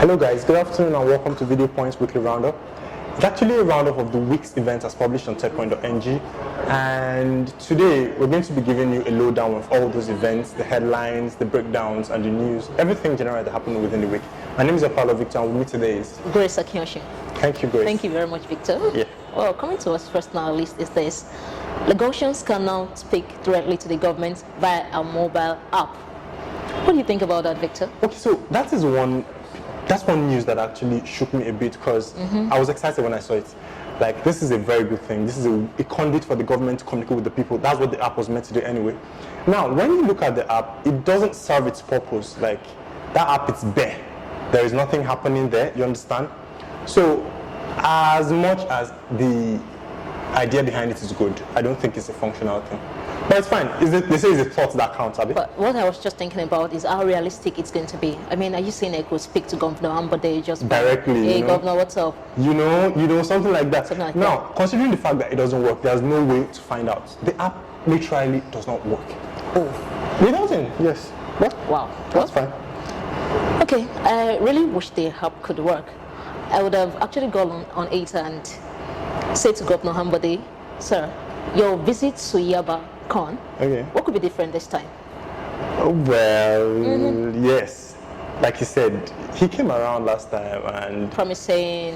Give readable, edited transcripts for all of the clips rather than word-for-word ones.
Hello guys, good afternoon and welcome to Videopoint's weekly roundup. It's actually a roundup of the week's events as published on Techpoint.ng, and today we're going to be giving you a lowdown of all those events, the headlines, the breakdowns and the news, everything general that happened within the week. My name is Apollo Victor and with me today is Grace Akiyoshi. Thank you, Grace. Thank you very much, Victor. Yeah. Well, coming to us first on our list is this. Lagosians can now speak directly to the government via a mobile app. What do you think about that, Victor? Okay, so that's one news that actually shook me a bit because I was excited when I saw it. Like, this is a very good thing. This is a conduit for the government to communicate with the people. That's what the app was meant to do anyway. Now, when you look at the app, it doesn't serve its purpose. Like, that app is bare. There is nothing happening there, you understand? So, as much as the idea behind it is good, I don't think it's a functional thing. But it's fine. They say it's a thought that counts, Abi. But what I was just thinking about is how realistic it's going to be. I mean, are you saying I could speak to Governor Ambode just directly? Hey, Governor, what's up? You know, something like that. Something like now, that. Considering the fact that it doesn't work, there's no way to find out. The app literally does not work. Oh, It doesn't. Yes. But wow. that's fine. Okay, I really wish the app could work. I would have actually gone on it and said to Governor Ambode, sir, your visit to Yaba Con, Okay. what could be different this time? Well, yes. Like you said, he came around last time and Promising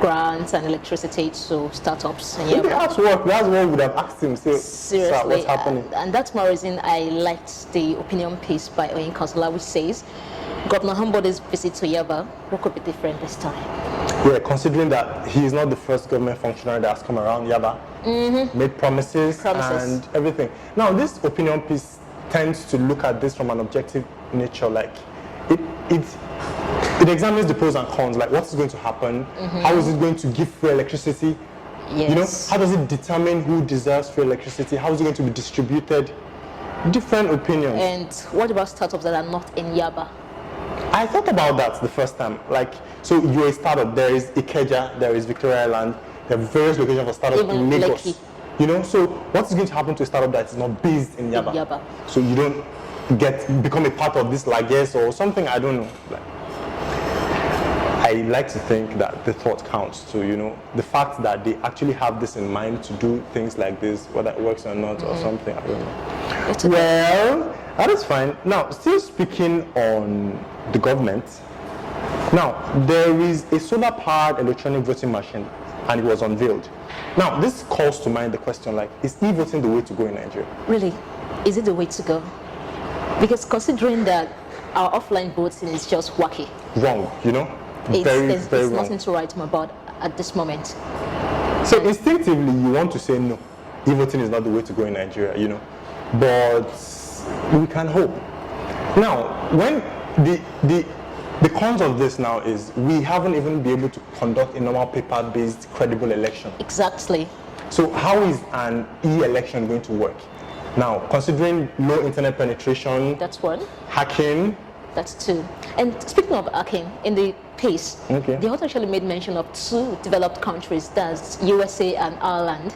grants and electricity to startups in if the Yaba. apps work, that's what we would have asked him. Say, Seriously, sir, what's happening? And that's my reason I liked the opinion piece by Oyin Councillor, which says, Governor Hambode's visit to Yaba, what could be different this time? Yeah, considering that he is not the first government functionary that has come around Yaba, made promises and everything. Now, this opinion piece tends to look at this from an objective nature. Like, it examines the pros and cons. Like, what is going to happen? How is it going to give free electricity? Yes. You know, how does it determine who deserves free electricity? How is it going to be distributed? Different opinions. And what about startups that are not in Yaba? I thought about that the first time. Like, so you're a startup. There is Ikeja, there is Victoria Island, there are various locations for startups in Even Lagos. Lekki. You know, so what is going to happen to a startup that is not based in Yaba? Yaba. So you don't become a part of this Lagos or something. I don't know. Like, I like to think that the thought counts. So, you know, the fact that they actually have this in mind to do things like this, whether it works or not or something, I don't know. It's okay. Well, that is fine. Now, still speaking on the government, now there is a solar-powered electronic voting machine and it was unveiled. Now, this calls to mind the question, like, is e-voting the way to go in Nigeria? Really, is it the way to go? Because considering that our offline voting is just wacky, Wrong, you know? there's very wrong. nothing to write home about at this moment. So instinctively, you want to say no, e-voting is not the way to go in Nigeria, you know, but we can hope. Now, when the cons of this now is we haven't even been able to conduct a normal paper-based credible election. Exactly. So how is an e-election going to work? Now, considering low internet penetration, That's one. hacking, That's two. And speaking of hacking, in the piece, Okay. the author actually made mention of two developed countries, that's USA and Ireland.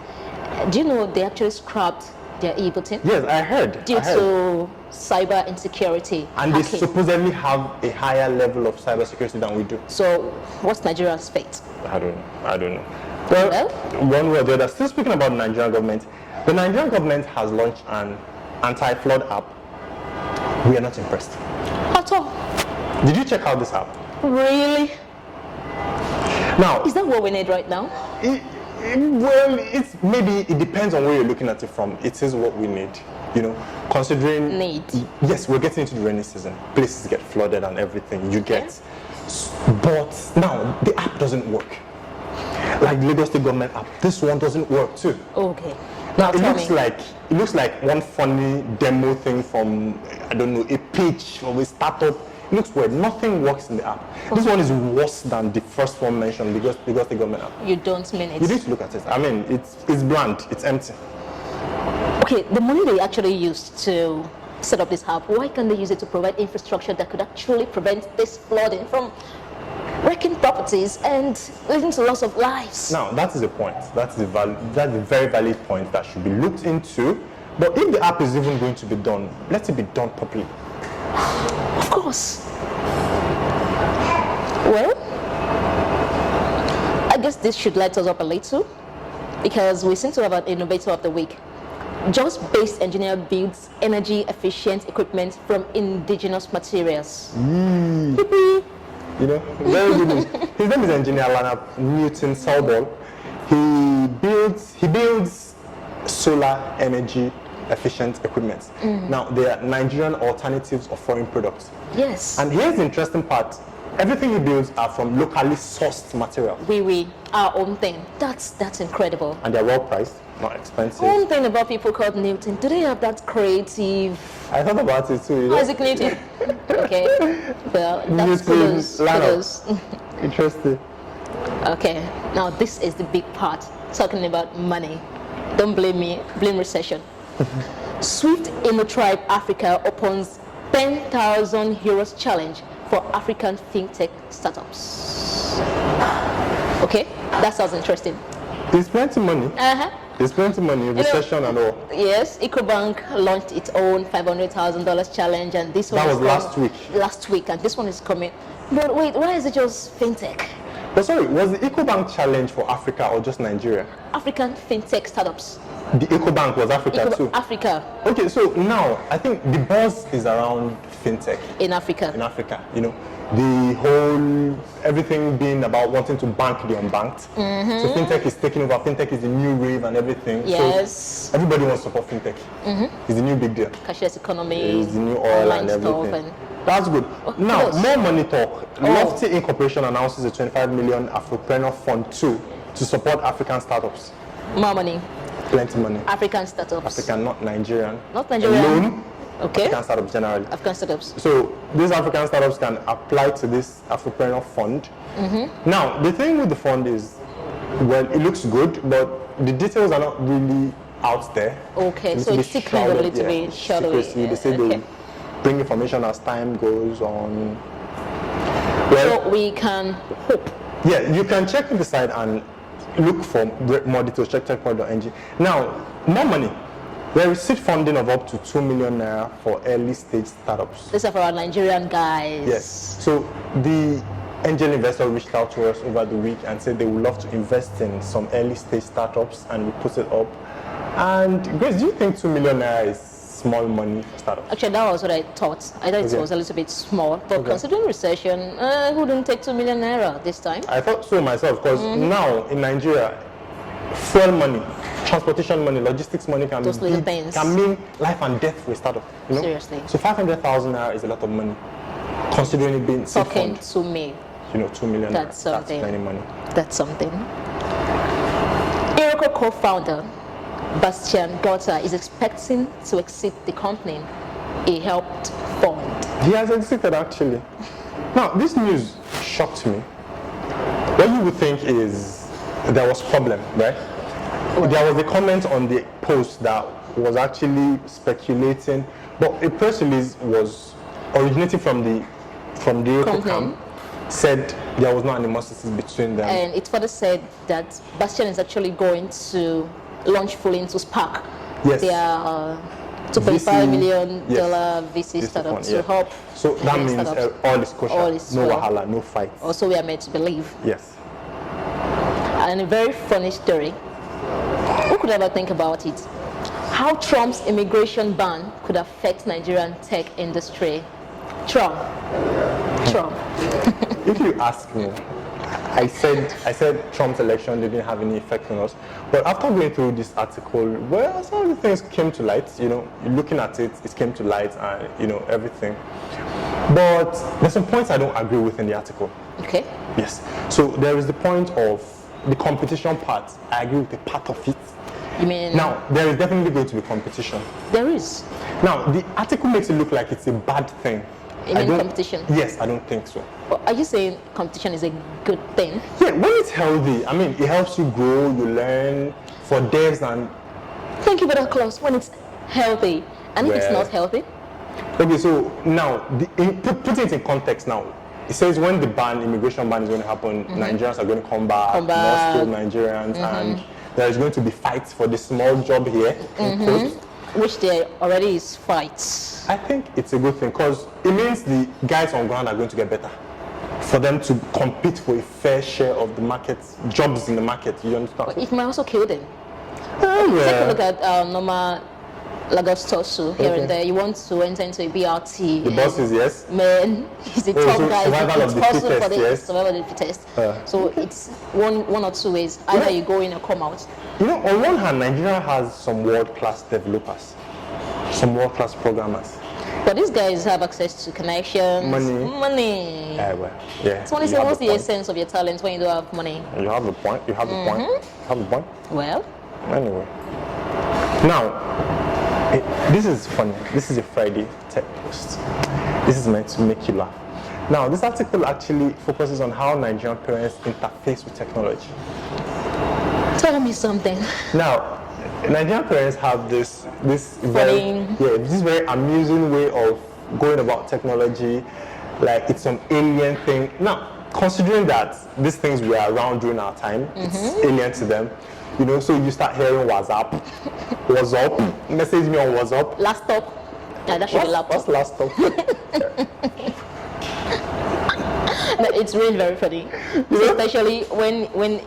Do you know they actually scrapped their e-voting yes, I heard. due to cyber insecurity, And they hacking? supposedly have a higher level of cybersecurity than we do. So what's Nigeria's fate? I don't know. Well, one way or the other. Still speaking about the Nigerian government, the Nigerian government has launched an anti-flood app. We are not impressed. At all? Did you check out this app? Really? Now, Is that what we need right now? well, it depends on where you're looking at it from. It is what we need, you know, considering Need. Yes, we're getting into the rainy season. Places get flooded and everything. You get, but now the app doesn't work. Like the Lagos State government app, this one doesn't work too. Okay. Now it tell looks like one funny demo thing from, I don't know, a pitch of a startup. It looks weird. Nothing works in the app. This one is worse than the first one mentioned because the government app. You don't mean it. You need to look at it. I mean, it's bland. It's empty. Okay, the money they actually used to set up this app, why can't they use it to provide infrastructure that could actually prevent this flooding from wrecking properties and leading to loss of lives? Now, that is the point. That's a very valid point that should be looked into. But if the app is even going to be done, let it be done properly. Of course. Well, I guess this should light us up a little because we seem to have an innovator of the week. Just-based engineer builds energy-efficient equipment from indigenous materials. You know, very good news. His name is Engineer Roundup Newton Selbol. He builds solar energy efficient equipment. Now, they are Nigerian alternatives of foreign products. Yes. And here's the interesting part. Everything he builds are from locally sourced materials. We our own thing. That's incredible. And they're well priced, not expensive. One thing about people called Newton, do they have that creative? I thought about it too. You know? How is it creative? Okay. Well, that's Newton kudos. Interesting. Okay. Now this is the big part. Talking about money. Don't blame me. Blame recession. Swift InnoTribe Africa opens 10,000 euros challenge for African fintech startups. Okay, that sounds interesting. There's plenty of money. There's plenty of money, recession and all. Yes, EcoBank launched its own $500,000 challenge, and this one was last week. Last week, and this one is coming. But wait, why is it just fintech? But sorry, was the EcoBank challenge for Africa or just Nigeria? African fintech startups. The EcoBank was Africa too. Africa. Okay, so now I think the buzz is around fintech in Africa. In Africa, you know, the whole everything being about wanting to bank the unbanked. So fintech is taking over. Fintech is the new wave and everything. Yes. So everybody wants to support fintech. It's the new big deal. Cashless economy. It's the new oil and everything. That's good. Now, more money talk. Lofty Incorporation announces a 25 million Afropreneur Fund 2 to support African startups. More money. Plenty money. African startups. African, not Nigerian. Not Nigerian. Alone. Okay. African startups generally. African startups. So these African startups can apply to this Afropreneur Fund. Now, the thing with the fund is, well, it looks good, but the details are not really out there. Okay, so it's still kind of a little bit shadowy. They say they bring information as time goes on. Well, so we can hope. Yeah, you can check the site and look for more details. Check techpoint.ng. Now, more money. There is seed funding of up to 2 million naira for early stage startups. These are for our Nigerian guys. Yes. So the angel investor reached out to us over the week and said they would love to invest in some early stage startups, and we put it up. And Grace, do you think 2 million naira is small money for startups? Actually, that was what I thought. I thought it was a little bit small, but considering recession, who wouldn't take 2 million naira this time? I thought so myself, because now in Nigeria, fuel money, transportation money, logistics money can mean life and death for a startup. You know? Seriously. So 500,000 naira is a lot of money, considering it being seed fund. To me. You know, 2 million. That's something. That's plenty money. That's something. Iroko co-founder Bastian Gotta is expecting to exit the company he helped fund. He has exited, actually. Now, this news shocked me. What you would think is there was problem, right? Well, there was a comment on the post that was actually speculating, but a press release was originating from the Iroko camp, said there was no animosity between them. And it further said that Bastian is actually going to launch fully into Spark. Yes. Their $2.5 million VC startup to help. So that means all is kosher, no wahala, no fight. Also, we are made to believe. Yes. And a very funny story. Who could ever think about it? How Trump's immigration ban could affect Nigerian tech industry. Trump. If you ask me, I said Trump's election didn't have any effect on us. But after going through this article, well, some of the things came to light. You know, looking at it, it came to light, and you know everything. But there's some points I don't agree with in the article. Okay. Yes. So there is the point of the competition part. I agree with a part of it. You mean? Now, there is definitely going to be competition. There is. Now, the article makes it look like it's a bad thing. You mean competition? Yes, I don't think so. Well, are you saying competition is a good thing? Yeah, when it's healthy, I mean, it helps you grow, you learn for devs and... Thank you for that clause. When it's healthy. And if it's not healthy? Okay, so now, putting it in context now, it says when the immigration ban is going to happen, Nigerians are going to come back. More skilled Nigerians, and there is going to be fights for the small job here, in quotes. Which there already is fights. I think it's a good thing, because it means the guys on ground are going to get better. for them to compete for a fair share of the market, jobs in the market. You understand? But it might also kill them. Oh, Take a yeah. look at normal Lagos Tosu here and there. You want to enter into a BRT. The boss is yes. Man, he's the top so guy. survival of It's the possible fittest, for the yes. survival of the fittest. So it's one or two ways. Either you go in or come out. You know, on one hand, Nigeria has some world-class developers, some world-class programmers. But these guys have access to connections, money. Well, yeah. So when you say, what's the essence of your talent when you don't have money? You have the point. You have the point. You have the point. Well, Anyway, now this is funny. This is a Friday tech post. This is meant to make you laugh. Now, this article actually focuses on how Nigerian parents interface with technology. tell me something. Now, Nigerian parents have this very amusing way of going about technology, like it's some alien thing. Now, considering that these things were around during our time, it's alien to them. You know, so you start hearing WhatsApp, message me on WhatsApp. Laptop. Yeah, that should be laptop. What's laptop? But it's really very funny. So especially when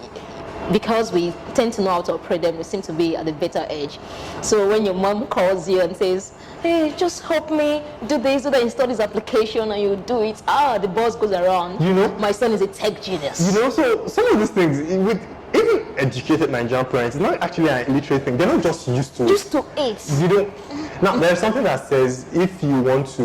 because we tend to know how to operate them, we seem to be at the better edge. So when your mom calls you and says, hey, just help me do this, do that, install this application, and you do it, the boss goes around. You know, my son is a tech genius. You know, so some of these things, with even educated Nigerian parents, it's not actually an illiterate thing. They're not just used to it. Used to it. You don't. Now, there's something that says if you want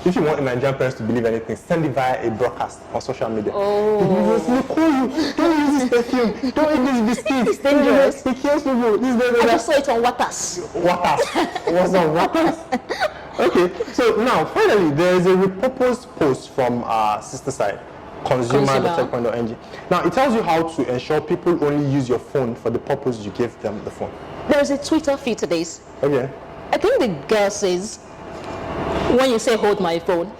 Nigerian parents to believe anything, send it via a broadcast on social media. They call you. Don't use this perfume. Don't eat this biscuit. It's dangerous. It kills people. I just saw it on Waters. What's on Waters? Okay, so now finally there is a repurposed post from our sister site, consumer.techpoint.ng. Now it tells you how to ensure people only use your phone for the purpose you give them the phone. There's a Twitter feed to this. Okay. I think the girl says, when you say hold my phone,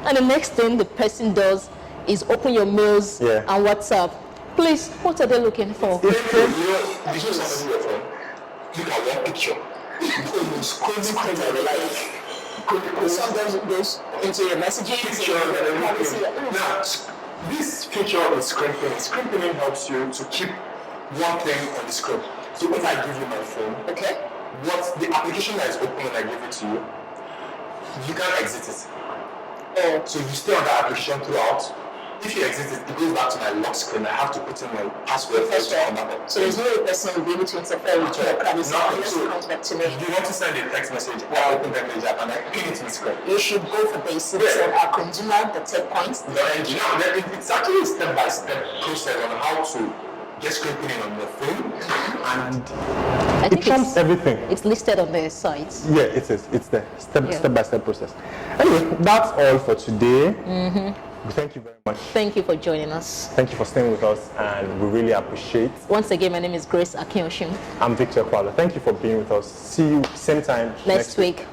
and the next thing the person does is open your mails and WhatsApp. Please, what are they looking for? Look at one picture. Sometimes it goes into your messages. Now, this feature is scrimping. Scrimping helps you to keep one thing on the screen. So if I give you my phone, what the application that is open when I give it to you, you can't exit it. So you stay on that application throughout. If you exit it, it goes back to my lock screen. I have to put in my password first to come back. So there's no way person will be able to interfere with your privacy. So you want to send a text message, I open that page up and I pin it to the screen. You should go for basics on our consumer, the Techpoint. It's actually a step-by-step process on how to get scraping in on your phone, and it trumps everything. It's listed on the site. Yeah, it is. It's there. Step-by-step process. Anyway, that's all for today. Thank you very much. Thank you for joining us. Thank you for staying with us, and we really appreciate. Once again, my name is Grace Akinyoshim. I'm Victor Kwala. Thank you for being with us. See you same time next week.